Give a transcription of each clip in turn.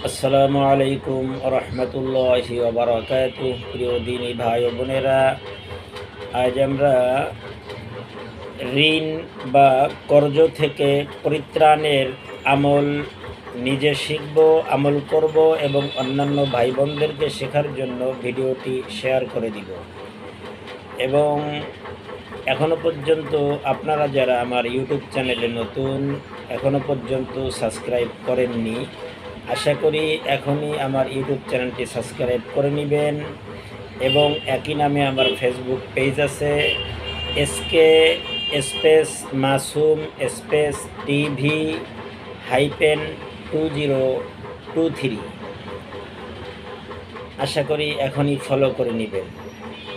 আসসালামু আলাইকুম রহমতুল্লাহি ওয়া বারাকাতুহু। প্রিয় দিনী ভাই ও বোনেরা, আজ আমরা ঋণ বা কর্জ থেকে পরিত্রাণের আমল নিজে শিখব, আমল করব এবং অন্যান্য ভাই বোনদেরকে শেখার জন্য ভিডিওটি শেয়ার করে দিব। এবং এখনও পর্যন্ত আপনারা যারা আমার ইউটিউব চ্যানেলে নতুন, এখনও পর্যন্ত সাবস্ক্রাইব করেননি, আশা করি এখনই আমার ইউটিউব চ্যানেলটি সাবস্ক্রাইব করে নেবেন। এবং একই নামে আমার ফেসবুক পেজ আছে, SK space Masum space TV -2023। আশা করি এখনই ফলো করে নেবেন।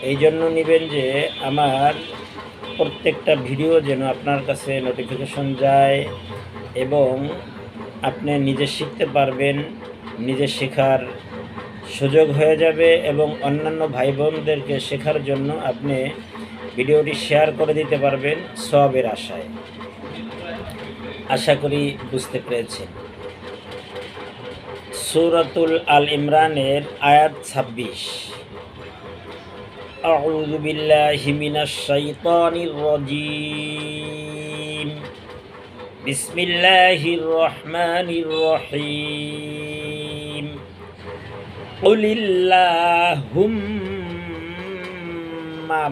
এই জন্য নেবেন যে আমার প্রত্যেকটা ভিডিও যেন আপনার কাছে নোটিফিকেশন যায় এবং আপনি নিজে শিখতে পারবেন, নিজে শেখার সুযোগ হয়ে যাবে এবং অন্যান্য ভাই বোনদেরকে শেখার জন্য আপনি ভিডিওটি শেয়ার করে দিতে পারবেন সওয়াবের আশায়। আশা করি বুঝতে পেরেছেন। সূরাতুল আল ইমরানের আয়াত 26। আউযু বিল্লাহি মিনাশ শাইতানির রাজীম। বিসমিল্লাহির রহমানির রহিম। কুলিল্লাহুম্মা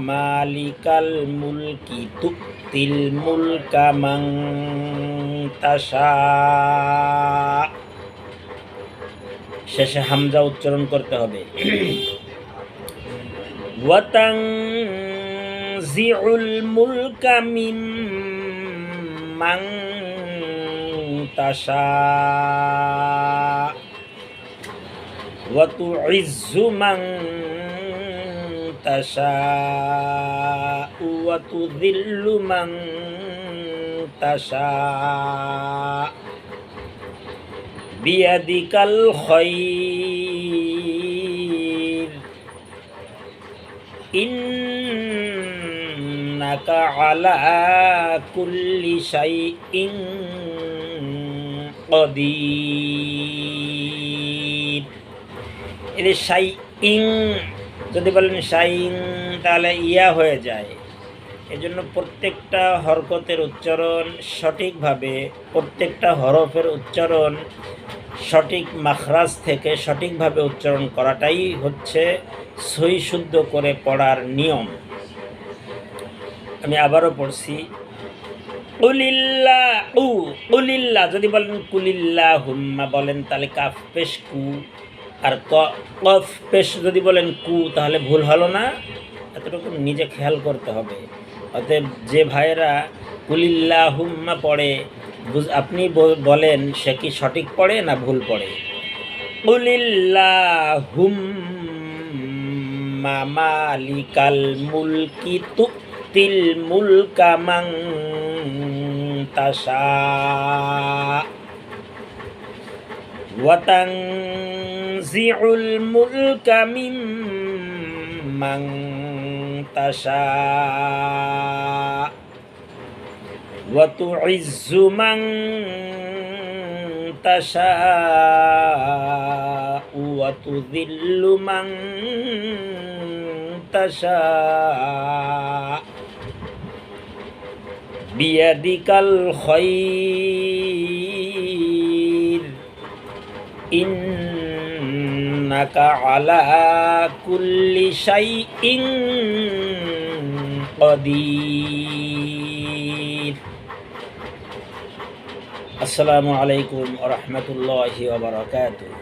মালিকাল মুলকি তুতিল মুলকা মান তাশা। শেষে হামজা উচ্চারণ করতে হবে। ওয়া তানজিউল মুলকা মিম্মান তাশা ওয়া তুইজ্জু মান তাশা ওয়া তুযিল্লু মান তাশা বিয়াদিকাল খায়র ইন্নাকা আলা কুল্লি শাইইন কাদির। এই শাইইন যদি বলেন শাইইন তাহলে ইয়া হয়ে যায়। এজন্য প্রত্যেকটা হরকতের উচ্চারণ সঠিকভাবে, প্রত্যেকটা হরফের উচ্চারণ সঠিক মাখরাজ থেকে সঠিকভাবে উচ্চারণ করাটাই হচ্ছে সহি শুদ্ধ করে পড়ার নিয়ম। আমি আবারও পড়ছি। কুলিল্লাহু, কুলিল্লাহ যদি বলেন কুলিল্লাহুম্মা বলেন তাহলে কাফ পেশ কু, আর কফ পেশ যদি বলেন কু তাহলে ভুল হলো না। এতটুকু নিজে খেয়াল করতে হবে। অতএব যে ভাইয়েরা কুলিল্লাহুম্মা পড়ে আপনি বলেন সে কি সঠিক পড়ে না ভুল পড়ে। কুলিল্লাহুম্মা মালিকাল মুলকি তুতিল মুলকা মান তাশা ওয়া তানজিউল মুলকা মিম্মান তাশা ওয়া তুইজ্জু মান তাশা ওয়া তুযিল্লু মান তাশা বিয়াদিকাল খায়র ইন্নাকা আলা কুল্লি শাইইন কাদির। আসসালামু আলাইকুম ওয়া রাহমাতুল্লাহি ওয়া বারাকাতুহু।